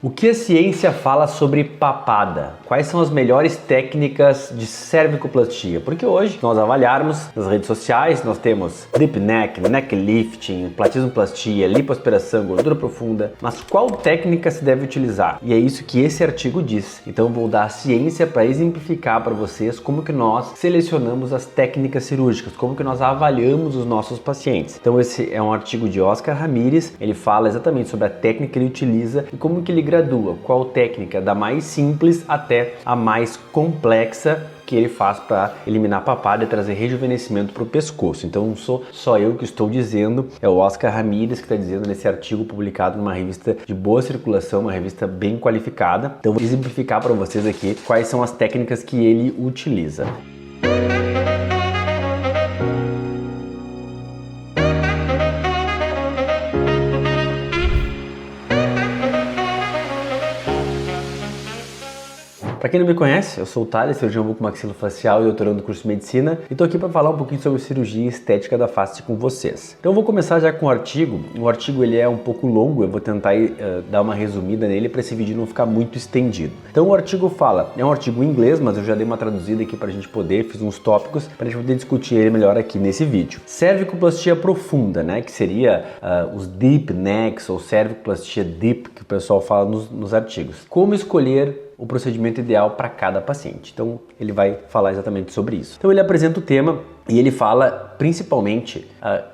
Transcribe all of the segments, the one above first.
O que a ciência fala sobre papada? Quais são as melhores técnicas de cervicoplastia? Porque hoje, nós avaliarmos nas redes sociais, nós temos deep neck, neck lifting, platismoplastia, lipoaspiração, gordura profunda, mas qual técnica se deve utilizar? E é isso que esse artigo diz. Então eu vou dar a ciência para exemplificar para vocês como que nós selecionamos as técnicas cirúrgicas, como que nós avaliamos os nossos pacientes. Então esse é um artigo de Oscar Ramírez, ele fala exatamente sobre a técnica que ele utiliza e como que ele gradua, qual técnica, da mais simples até a mais complexa que ele faz para eliminar a papada e trazer rejuvenescimento para o pescoço. Então não sou só eu que estou dizendo, é o Oscar Ramírez que está dizendo nesse artigo publicado numa revista de boa circulação, uma revista bem qualificada. Então vou exemplificar para vocês aqui quais são as técnicas que ele utiliza. Para quem não me conhece, eu sou o Thales, cirurgião bucomaxilofacial e doutorando no curso de medicina, e estou aqui para falar um pouquinho sobre cirurgia estética da face com vocês. Então eu vou começar já com o artigo. O artigo ele é um pouco longo, eu vou tentar dar uma resumida nele para esse vídeo não ficar muito estendido. Então o artigo fala, é um artigo em inglês, mas eu já dei uma traduzida aqui para a gente poder, fiz uns tópicos para a gente poder discutir ele melhor aqui nesse vídeo. Cervicoplastia profunda, né, que seria os deep necks ou cervicoplastia deep que o pessoal fala nos artigos. Como escolher o procedimento ideal para cada paciente. Então ele vai falar exatamente sobre isso. Então ele apresenta o tema e ele fala principalmente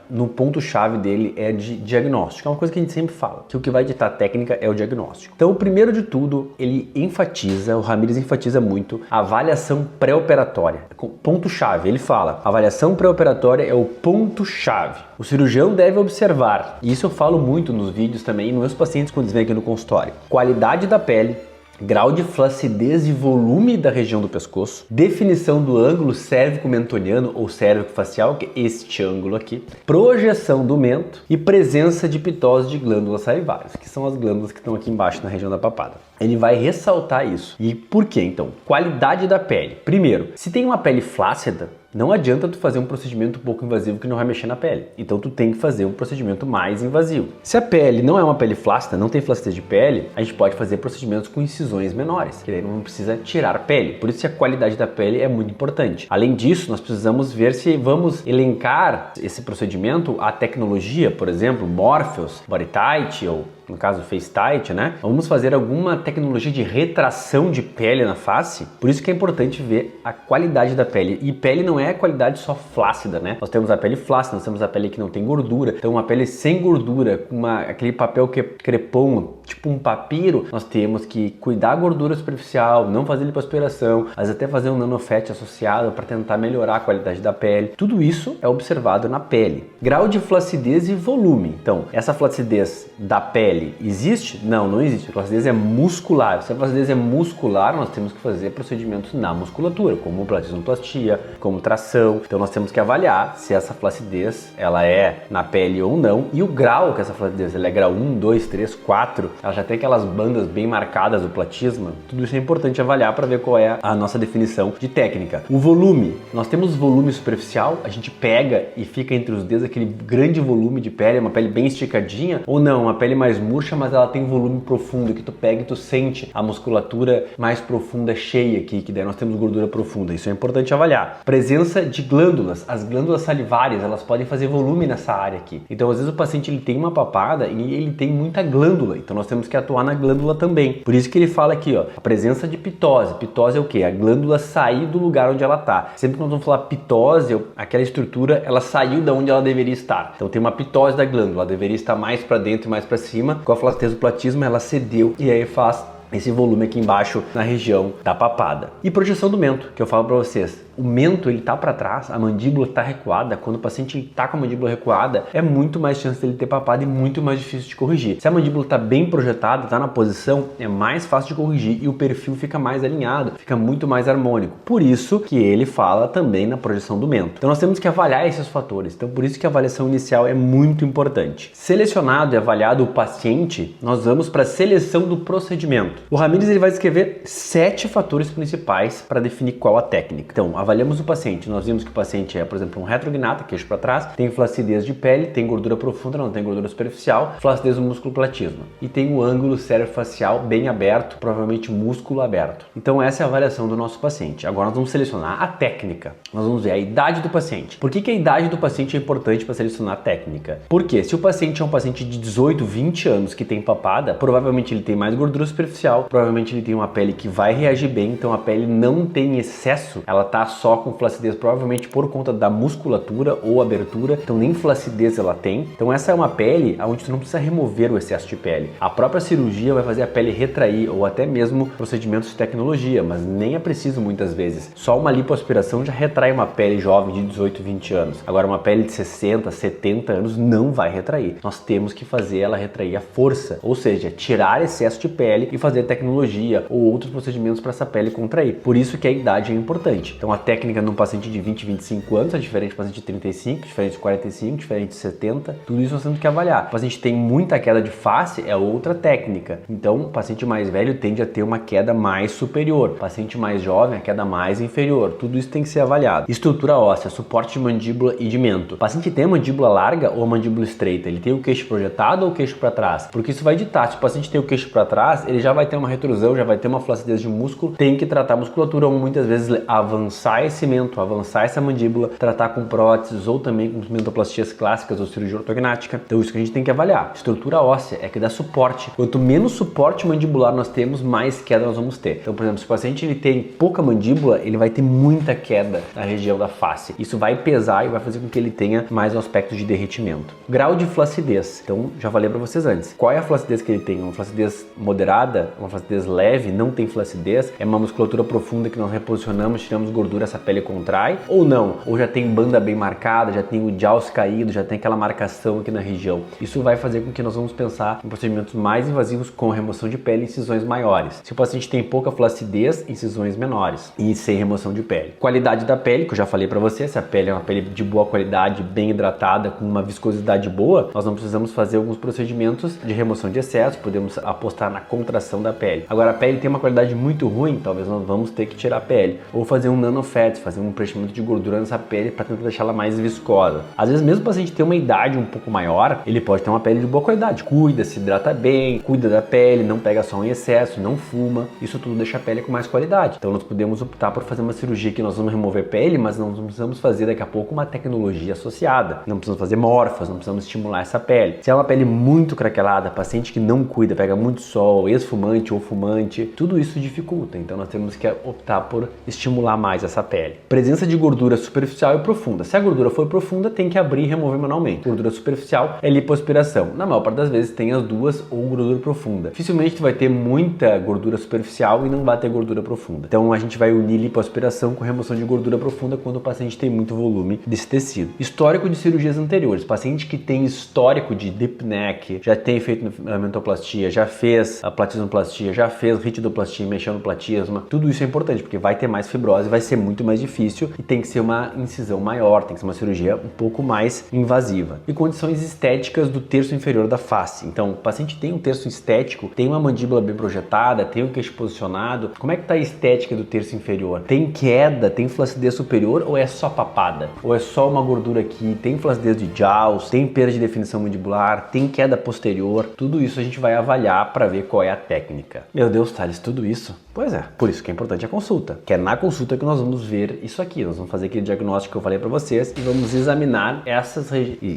no ponto-chave dele é de diagnóstico. É uma coisa que a gente sempre fala, que o que vai ditar a técnica é o diagnóstico. Então o primeiro de tudo, ele enfatiza, o Ramírez enfatiza muito a avaliação pré-operatória. Ponto-chave, ele fala, a avaliação pré-operatória é o ponto-chave. O cirurgião deve observar, e isso eu falo muito nos vídeos também, nos meus pacientes quando eles vêm aqui no consultório, qualidade da pele, grau de flacidez e volume da região do pescoço, definição do ângulo cérvico-mentoniano ou cérvico-facial, que é este ângulo aqui, projeção do mento e presença de pitose de glândulas salivares, que são as glândulas que estão aqui embaixo na região da papada. Ele vai ressaltar isso. E por quê, então? Qualidade da pele. Primeiro, se tem uma pele flácida, não adianta tu fazer um procedimento pouco invasivo que não vai mexer na pele. Então tu tem que fazer um procedimento mais invasivo. Se a pele não é uma pele flácida, não tem flacidez de pele, a gente pode fazer procedimentos com incisões menores, que daí não precisa tirar pele. Por isso que a qualidade da pele é muito importante. Além disso, nós precisamos ver se vamos elencar esse procedimento à tecnologia, por exemplo, Morpheus, BodyTite ou no caso FaceTite, né? Vamos fazer alguma tecnologia de retração de pele na face, por isso que é importante ver a qualidade da pele. E pele não é a qualidade só flácida, né? Nós temos a pele flácida, nós temos a pele que não tem gordura, então uma pele sem gordura, com aquele papel que crepom, tipo um papiro, nós temos que cuidar da gordura superficial, não fazer lipoaspiração, às vezes até fazer um nanofat associado para tentar melhorar a qualidade da pele. Tudo isso é observado na pele. Grau de flacidez e volume. Então, essa flacidez da pele existe? Não, não existe. A flacidez é muscular. Se a flacidez é muscular, nós temos que fazer procedimentos na musculatura, como platismoplastia, como tração. Então nós temos que avaliar se essa flacidez ela é na pele ou não e o grau que essa flacidez, ela é grau 1, 2, 3, 4, ela já tem aquelas bandas bem marcadas do platisma. Tudo isso é importante avaliar para ver qual é a nossa definição de técnica. O volume, nós temos volume superficial, a gente pega e fica entre os dedos aquele grande volume de pele, uma pele bem esticadinha, ou não, uma pele mais murcha, mas ela tem volume profundo, que tu pega e tu sente a musculatura mais profunda cheia aqui, que daí nós temos gordura profunda. Isso é importante avaliar. Presença de glândulas. As glândulas salivares, elas podem fazer volume nessa área aqui. Então, às vezes o paciente ele tem uma papada e ele tem muita glândula. Então, nós temos que atuar na glândula também. Por isso que ele fala aqui, ó, a presença de pitose. Pitose é o quê? A glândula sair do lugar onde ela está. Sempre que nós vamos falar pitose, aquela estrutura, ela saiu da onde ela deveria estar. Então, tem uma pitose da glândula, ela deveria estar mais para dentro e mais para cima. Com a flacidez do platisma, ela cedeu e aí faz esse volume aqui embaixo na região da papada. E projeção do mento, que eu falo para vocês. O mento ele tá para trás, a mandíbula tá recuada. Quando o paciente tá com a mandíbula recuada, é muito mais chance dele ter papada e muito mais difícil de corrigir. Se a mandíbula tá bem projetada, tá na posição, é mais fácil de corrigir e o perfil fica mais alinhado, fica muito mais harmônico. Por isso que ele fala também na projeção do mento. Então nós temos que avaliar esses fatores. Então por isso que a avaliação inicial é muito importante. Selecionado e avaliado o paciente, nós vamos para a seleção do procedimento. O Ramírez ele vai escrever 7 fatores principais para definir qual a técnica. Então, avaliamos o paciente, nós vimos que o paciente é, por exemplo, um retrognata, queixo para trás, tem flacidez de pele, tem gordura profunda, não tem gordura superficial, flacidez do músculo platisma. E tem o ângulo cérvico-facial bem aberto, provavelmente músculo aberto. Então essa é a avaliação do nosso paciente. Agora nós vamos selecionar a técnica. Nós vamos ver a idade do paciente. Por que a idade do paciente é importante para selecionar a técnica? Porque se o paciente é um paciente de 18, 20 anos que tem papada, provavelmente ele tem mais gordura superficial, provavelmente ele tem uma pele que vai reagir bem, então a pele não tem excesso, ela tá só com flacidez, provavelmente por conta da musculatura ou abertura, então nem flacidez ela tem. Então essa é uma pele onde tu não precisa remover o excesso de pele. A própria cirurgia vai fazer a pele retrair, ou até mesmo procedimentos de tecnologia, mas nem é preciso muitas vezes. Só uma lipoaspiração já retrai uma pele jovem de 18, 20 anos. Agora uma pele de 60, 70 anos não vai retrair. Nós temos que fazer ela retrair à força, ou seja, tirar excesso de pele e fazer tecnologia ou outros procedimentos para essa pele contrair. Por isso que a idade é importante. Então a técnica num paciente de 20, 25 anos é diferente do paciente de 35, diferente de 45, diferente de 70. Tudo isso nós temos que avaliar. O paciente tem muita queda de face, é outra técnica. Então o paciente mais velho tende a ter uma queda mais superior. O paciente mais jovem, a queda mais inferior. Tudo isso tem que ser avaliado. Estrutura óssea, suporte de mandíbula e de mento. O paciente tem a mandíbula larga ou a mandíbula estreita? Ele tem o queixo projetado ou o queixo para trás? Porque isso vai ditar. Se o paciente tem o queixo para trás, ele já vai ter uma retrusão, já vai ter uma flacidez de músculo. Tem que tratar a musculatura ou muitas vezes avançar esse mento, avançar essa mandíbula, tratar com próteses ou também com mentoplastias clássicas ou cirurgia ortognática. Então isso que a gente tem que avaliar. Estrutura óssea é que dá suporte. Quanto menos suporte mandibular nós temos, mais queda nós vamos ter. Então, por exemplo, se o paciente ele tem pouca mandíbula, ele vai ter muita queda na região da face. Isso vai pesar e vai fazer com que ele tenha mais um aspecto de derretimento. Grau de flacidez. Então, já falei para vocês antes. Qual é a flacidez que ele tem? Uma flacidez moderada? Uma flacidez leve? Não tem flacidez? É uma musculatura profunda que nós reposicionamos, tiramos gordura, essa pele contrai? Ou não? Ou já tem banda bem marcada, já tem o jaws caído, já tem aquela marcação aqui na região. Isso vai fazer com que nós vamos pensar em procedimentos mais invasivos com remoção de pele e incisões maiores. Se o paciente tem pouca flacidez, incisões menores e sem remoção de pele. Qualidade da pele, que eu já falei para você, se a pele é uma pele de boa qualidade, bem hidratada, com uma viscosidade boa, nós não precisamos fazer alguns procedimentos de remoção de excesso, podemos apostar na contração da pele. Agora a pele tem uma qualidade muito ruim, talvez nós vamos ter que tirar a pele, ou fazer um nanofat, fazer um preenchimento de gordura nessa pele para tentar deixá-la mais viscosa. Às vezes mesmo o paciente ter uma idade um pouco maior, ele pode ter uma pele de boa qualidade, cuida, se hidrata bem, cuida da pele, não pega sol em excesso, não fuma, isso tudo deixa a pele com mais qualidade. Então nós podemos optar por fazer uma cirurgia que nós vamos remover pele, mas não precisamos fazer daqui a pouco uma tecnologia associada, não precisamos fazer morfas, não precisamos estimular essa pele. Se é uma pele muito craquelada, paciente que não cuida, pega muito sol, ex-fumante ou fumante, tudo isso dificulta, então nós temos que optar por estimular mais essa pele. Presença de gordura superficial e profunda. Se a gordura for profunda, tem que abrir e remover manualmente. Gordura superficial é lipoaspiração. Na maior parte das vezes tem as duas ou gordura profunda. Dificilmente tu vai ter muita gordura superficial e não vai ter gordura profunda. Então a gente vai unir lipoaspiração com remoção de gordura profunda quando o paciente tem muito volume desse tecido. Histórico de cirurgias anteriores. Paciente que tem histórico de deep neck, já tem feito mentoplastia, já fez a platismoplastia, já fez ritidoplastia, mexeu no platisma. Tudo isso é importante porque vai ter mais fibrose, vai ser muito mais difícil e tem que ser uma incisão maior, tem que ser uma cirurgia um pouco mais invasiva. E condições estéticas do terço inferior da face. Então, o paciente tem um terço estético, tem uma mandíbula bem projetada, tem o queixo posicionado. Como é que está a estética do terço inferior? Tem queda, tem flacidez superior ou é só papada? Ou é só uma gordura aqui? Tem flacidez de jaws, tem perda de definição mandibular, tem queda posterior? Tudo isso a gente vai avaliar para ver qual é a técnica. Meu Deus, Thales, tudo isso? Pois é, por isso que é importante a consulta. Que é na consulta que nós vamos ver isso aqui. Nós vamos fazer aquele diagnóstico que eu falei para vocês e vamos examinar essas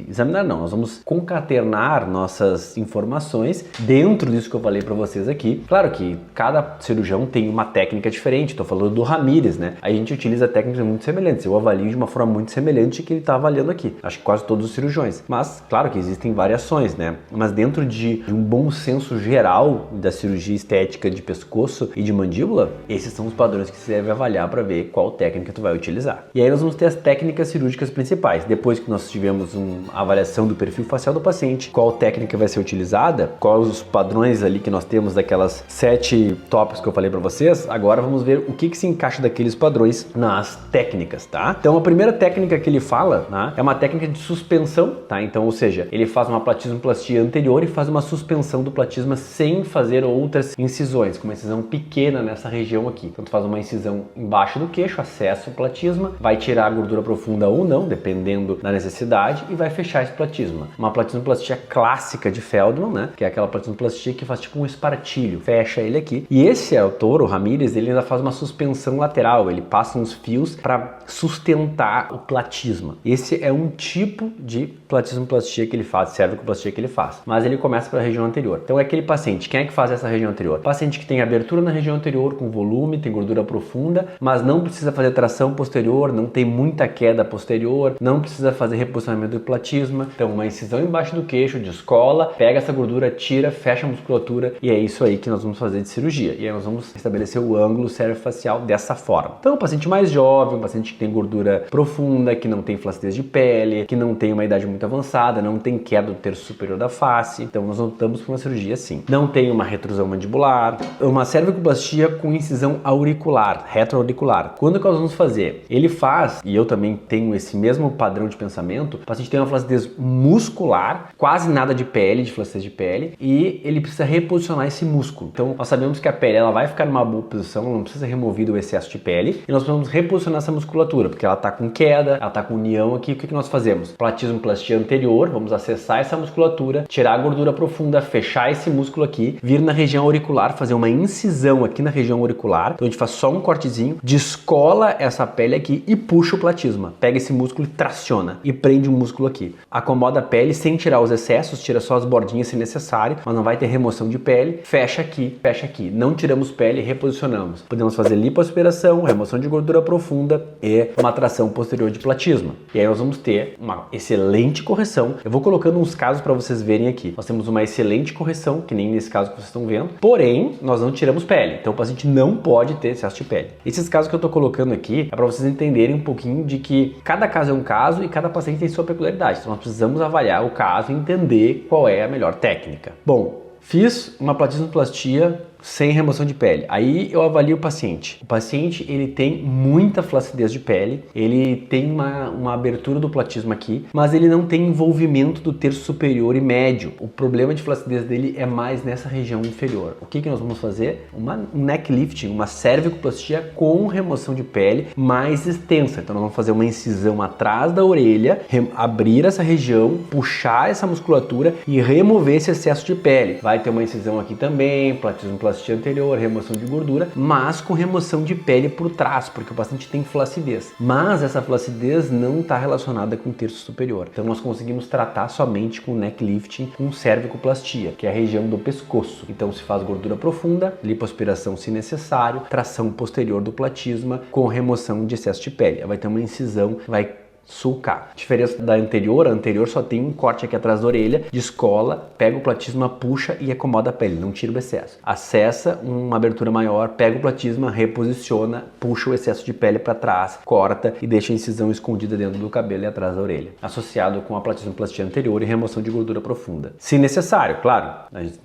examinar não, nós vamos concatenar nossas informações dentro disso que eu falei para vocês aqui. Claro que cada cirurgião tem uma técnica diferente. Estou falando do Ramírez, né? A gente utiliza técnicas muito semelhantes. Eu avalio de uma forma muito semelhante que ele está avaliando aqui. Acho que quase todos os cirurgiões. Mas, claro que existem variações, né? Mas dentro de um bom senso geral da cirurgia estética de pescoço e de mandíbula, esses são os padrões que você deve avaliar para ver qual técnica tu vai utilizar. E aí nós vamos ter as técnicas cirúrgicas principais. Depois que nós tivemos uma avaliação do perfil facial do paciente, qual técnica vai ser utilizada, quais os padrões ali que nós temos daquelas 7 tópicos que eu falei para vocês, agora vamos ver o que se encaixa daqueles padrões nas técnicas, tá? Então a primeira técnica que ele fala, né, é uma técnica de suspensão, tá? Então, ou seja, ele faz uma platismoplastia anterior e faz uma suspensão do platisma sem fazer outras incisões, com uma incisão pequena nessa região aqui. Então tu faz uma incisão embaixo do queixo, puxa, acessa o platisma, vai tirar a gordura profunda ou não, dependendo da necessidade, e vai fechar esse platisma. Uma platismoplastia clássica de Feldman, né? Que é aquela platismoplastia que faz tipo um espartilho, fecha ele aqui. E esse autor, o Ramírez, ele ainda faz uma suspensão lateral, ele passa uns fios para sustentar o platisma. Esse é um tipo de platismoplastia que ele faz, cervicoplastia que ele faz, mas ele começa pela região anterior. Então é aquele paciente, quem é que faz essa região anterior? Paciente que tem abertura na região anterior com volume, tem gordura profunda, mas não precisa fazer tração posterior, não tem muita queda posterior, não precisa fazer reposicionamento do platisma. Então uma incisão embaixo do queixo, descola, pega essa gordura, tira, fecha a musculatura e é isso aí que nós vamos fazer de cirurgia. E aí nós vamos estabelecer o ângulo cervicofacial dessa forma. Então, um paciente mais jovem, um paciente que tem gordura profunda, que não tem flacidez de pele, que não tem uma idade muito avançada, não tem queda do terço superior da face. Então, nós optamos por uma cirurgia assim. Não tem uma retrusão mandibular, uma cervicoplastia com incisão auricular, retroauricular. Quando que nós vamos fazer? Ele faz, e eu também tenho esse mesmo padrão de pensamento, o paciente tem uma flacidez muscular, quase nada de pele, de flacidez de pele, e ele precisa reposicionar esse músculo. Então, nós sabemos que a pele ela vai ficar numa boa posição, não precisa ser removido o excesso de pele, e nós precisamos reposicionar essa musculatura, porque ela está com queda, ela está com união aqui. O que nós fazemos? Platismoplastia anterior, vamos acessar essa musculatura, tirar a gordura profunda, fechar esse músculo aqui, vir na região auricular, fazer uma incisão aqui na região auricular. Então a gente faz só um cortezinho, descola essa pele aqui e puxa o platisma. Pega esse músculo e traciona e prende o músculo aqui. Acomoda a pele sem tirar os excessos, tira só as bordinhas se necessário, mas não vai ter remoção de pele. Fecha aqui, fecha aqui. Não tiramos pele, reposicionamos. Podemos fazer lipoaspiração, remoção de gordura profunda e uma tração posterior de platisma. E aí nós vamos ter uma excelente correção. Eu vou colocando uns casos para vocês verem aqui. Nós temos uma excelente correção, que nem nesse caso que vocês estão vendo, porém, nós não tiramos pele. Então o paciente não pode ter excesso de pele. Esses casos que eu tô colocando aqui é para vocês entenderem um pouquinho de que cada caso é um caso e cada paciente tem sua peculiaridade. Então nós precisamos avaliar o caso e entender qual é a melhor técnica. Bom, fiz uma platismoplastia sem remoção de pele. Aí eu avalio o paciente. O paciente, ele tem muita flacidez de pele, ele tem uma abertura do platisma aqui, mas ele não tem envolvimento do terço superior e médio. O problema de flacidez dele é mais nessa região inferior. O que nós vamos fazer? Um neck lifting, uma cervicoplastia com remoção de pele mais extensa. Então nós vamos fazer uma incisão atrás da orelha, abrir essa região, puxar essa musculatura e remover esse excesso de pele. Vai ter uma incisão aqui também, platismoplastia anterior, remoção de gordura, mas com remoção de pele por trás, porque o paciente tem flacidez. Mas essa flacidez não está relacionada com o terço superior. Então nós conseguimos tratar somente com neck lifting, com cervicoplastia, que é a região do pescoço. Então se faz gordura profunda, lipoaspiração se necessário, tração posterior do platisma com remoção de excesso de pele. Vai ter uma incisão, vai sulcar. Diferença da anterior, a anterior só tem um corte aqui atrás da orelha, descola, pega o platisma, puxa e acomoda a pele, não tira o excesso. Acessa uma abertura maior, pega o platisma, reposiciona, puxa o excesso de pele para trás, corta e deixa a incisão escondida dentro do cabelo e atrás da orelha, associado com a platismoplastia anterior e remoção de gordura profunda. Se necessário, claro,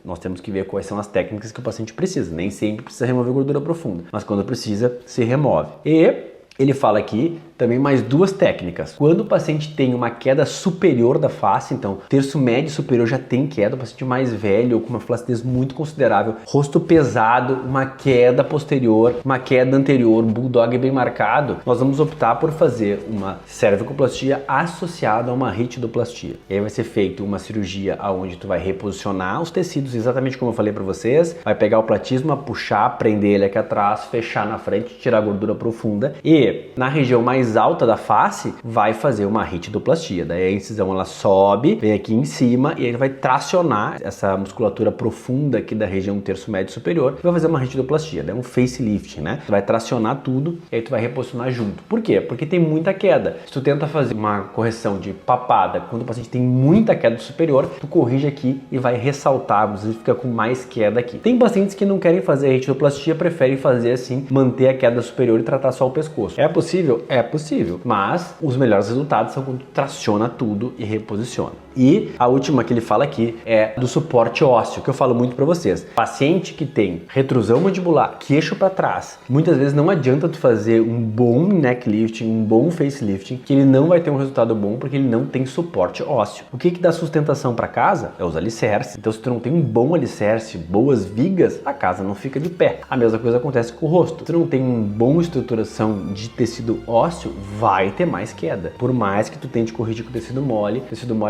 nós temos que ver quais são as técnicas que o paciente precisa. Nem sempre precisa remover gordura profunda, mas quando precisa, se remove. E ele fala aqui também mais duas técnicas. Quando o paciente tem uma queda superior da face, então terço médio superior já tem queda, o paciente mais velho ou com uma flacidez muito considerável, rosto pesado, uma queda posterior, uma queda anterior, bulldog bem marcado, nós vamos optar por fazer uma cervicoplastia associada a uma ritidoplastia. E aí vai ser feita uma cirurgia onde tu vai reposicionar os tecidos, exatamente como eu falei para vocês, vai pegar o platisma, puxar, prender ele aqui atrás, fechar na frente, tirar a gordura profunda e na região mais alta da face vai fazer uma ritidoplastia. Daí a incisão ela sobe, vem aqui em cima e ele vai tracionar essa musculatura profunda aqui da região terço médio superior e vai fazer uma ritidoplastia. Daí é um facelift, né? Tu vai tracionar tudo e aí tu vai reposicionar junto. Por quê? Porque tem muita queda. Se tu tenta fazer uma correção de papada quando o paciente tem muita queda superior, tu corrige aqui e vai ressaltar, você fica com mais queda aqui. Tem pacientes que não querem fazer a ritidoplastia, preferem fazer assim, manter a queda superior e tratar só o pescoço. É possível? É possível, mas os melhores resultados são quando tu traciona tudo e reposiciona. E a última que ele fala aqui é do suporte ósseo, que eu falo muito para vocês. Paciente que tem retrusão mandibular, queixo para trás, muitas vezes não adianta tu fazer um bom neck lifting, um bom facelifting, que ele não vai ter um resultado bom porque ele não tem suporte ósseo. O que dá sustentação para casa é os alicerces. Então se tu não tem um bom alicerce, boas vigas, a casa não fica de pé. A mesma coisa acontece com o rosto. Se tu não tem uma boa estruturação de tecido ósseo, vai ter mais queda. Por mais que tu tente corrigir com o tecido mole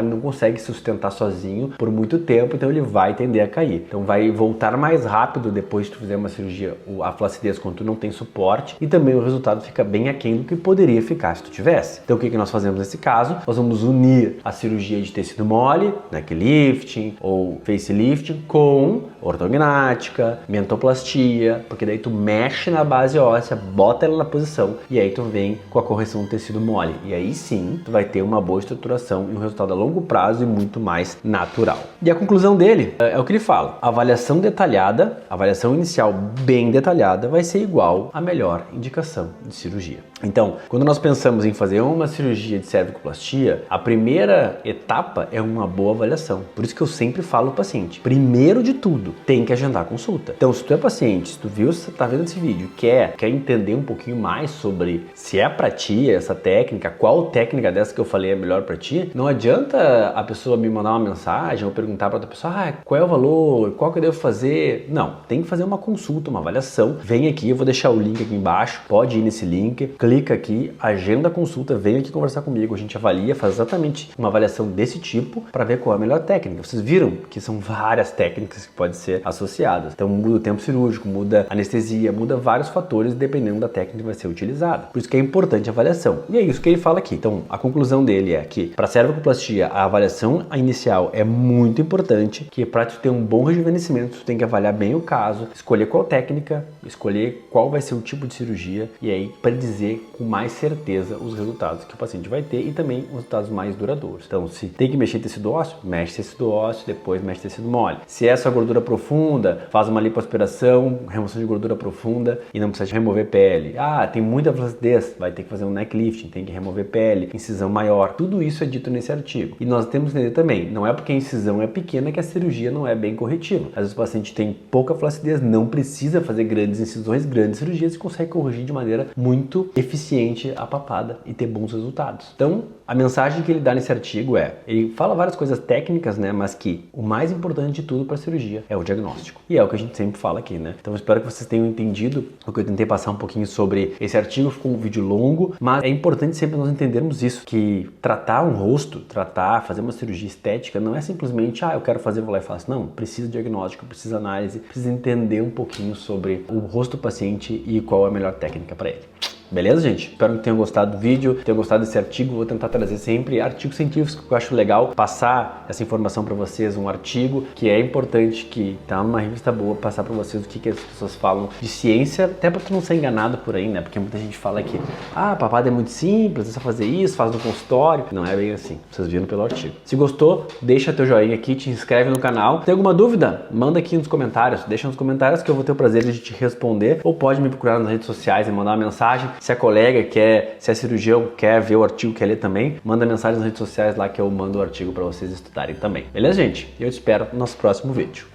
não consegue se sustentar sozinho por muito tempo, então ele vai tender a cair. Então vai voltar mais rápido depois que tu fizer uma cirurgia a flacidez quando tu não tem suporte, e também o resultado fica bem aquém do que poderia ficar se tu tivesse. Então o que nós fazemos nesse caso? Nós vamos unir a cirurgia de tecido mole, neck lifting ou facelifting, com ortognática, mentoplastia, porque daí tu mexe na base óssea, bota ela na posição e aí tu vem com a correção do tecido mole. E aí sim, tu vai ter uma boa estruturação e um resultado a longo prazo e muito mais natural. E a conclusão dele é o que ele fala: a avaliação detalhada, a avaliação inicial bem detalhada vai ser igual à melhor indicação de cirurgia. Então, quando nós pensamos em fazer uma cirurgia de cervicoplastia, a primeira etapa é uma boa avaliação. Por isso que eu sempre falo ao paciente, primeiro de tudo, tem que agendar a consulta. Então, se tu é paciente, se tu viu, se tá vendo esse vídeo, quer entender um pouquinho mais sobre se é pra ti essa técnica, qual técnica dessa que eu falei é melhor pra ti, não adianta a pessoa me mandar uma mensagem ou perguntar pra outra pessoa, qual é o valor, qual que eu devo fazer. Não, tem que fazer uma consulta, uma avaliação. Vem aqui, eu vou deixar o link aqui embaixo, pode ir nesse link, clica aqui, agenda a consulta, vem aqui conversar comigo, a gente avalia, faz exatamente uma avaliação desse tipo para ver qual é a melhor técnica. Vocês viram que são várias técnicas que podem ser associadas. Então muda o tempo cirúrgico, muda a anestesia, muda vários fatores dependendo da técnica que vai ser utilizada. Por isso que é importante a avaliação. E é isso que ele fala aqui. Então a conclusão dele é que para cervicoplastia a avaliação inicial é muito importante, que para tu ter um bom rejuvenescimento tu tem que avaliar bem o caso, escolher qual técnica, escolher qual vai ser o tipo de cirurgia e aí predizer com mais certeza os resultados que o paciente vai ter e também os resultados mais duradouros. Então, se tem que mexer tecido ósseo, mexe tecido ósseo, depois mexe tecido mole. Se é só gordura profunda, faz uma lipoaspiração, remoção de gordura profunda e não precisa remover pele. Tem muita flacidez, vai ter que fazer um neck lifting, tem que remover pele, incisão maior. Tudo isso é dito nesse artigo. E nós temos que entender também, não é porque a incisão é pequena que a cirurgia não é bem corretiva. Às vezes o paciente tem pouca flacidez, não precisa fazer grandes incisões, grandes cirurgias e consegue corrigir de maneira muito eficiente a papada e ter bons resultados. Então, a mensagem que ele dá nesse artigo ele fala várias coisas técnicas, né, mas que o mais importante de tudo para a cirurgia é o diagnóstico. E é o que a gente sempre fala aqui, né? Então, eu espero que vocês tenham entendido o que eu tentei passar um pouquinho sobre esse artigo. Ficou um vídeo longo, mas é importante sempre nós entendermos isso, que tratar um rosto, fazer uma cirurgia estética não é simplesmente, eu quero fazer, vou lá e faço. Não, precisa de diagnóstico, precisa análise, precisa entender um pouquinho sobre o rosto do paciente e qual é a melhor técnica para ele. Beleza, gente? Espero que tenham gostado do vídeo, tenham gostado desse artigo. Vou tentar trazer sempre artigos científicos que eu acho legal, passar essa informação para vocês, um artigo que é importante, que tá numa revista boa, passar para vocês o que as pessoas falam de ciência, até para tu não ser enganado por aí, né? Porque muita gente fala que, papada é muito simples, é só fazer isso, faz no consultório. Não é bem assim, vocês viram pelo artigo. Se gostou, deixa teu joinha aqui, te inscreve no canal. Tem alguma dúvida? Manda aqui nos comentários, deixa nos comentários que eu vou ter o prazer de te responder, ou pode me procurar nas redes sociais e mandar uma mensagem. Se a colega se é cirurgião, quer ver o artigo, quer ler também, manda mensagem nas redes sociais lá que eu mando o artigo para vocês estudarem também. Beleza, gente? Eu te espero no nosso próximo vídeo.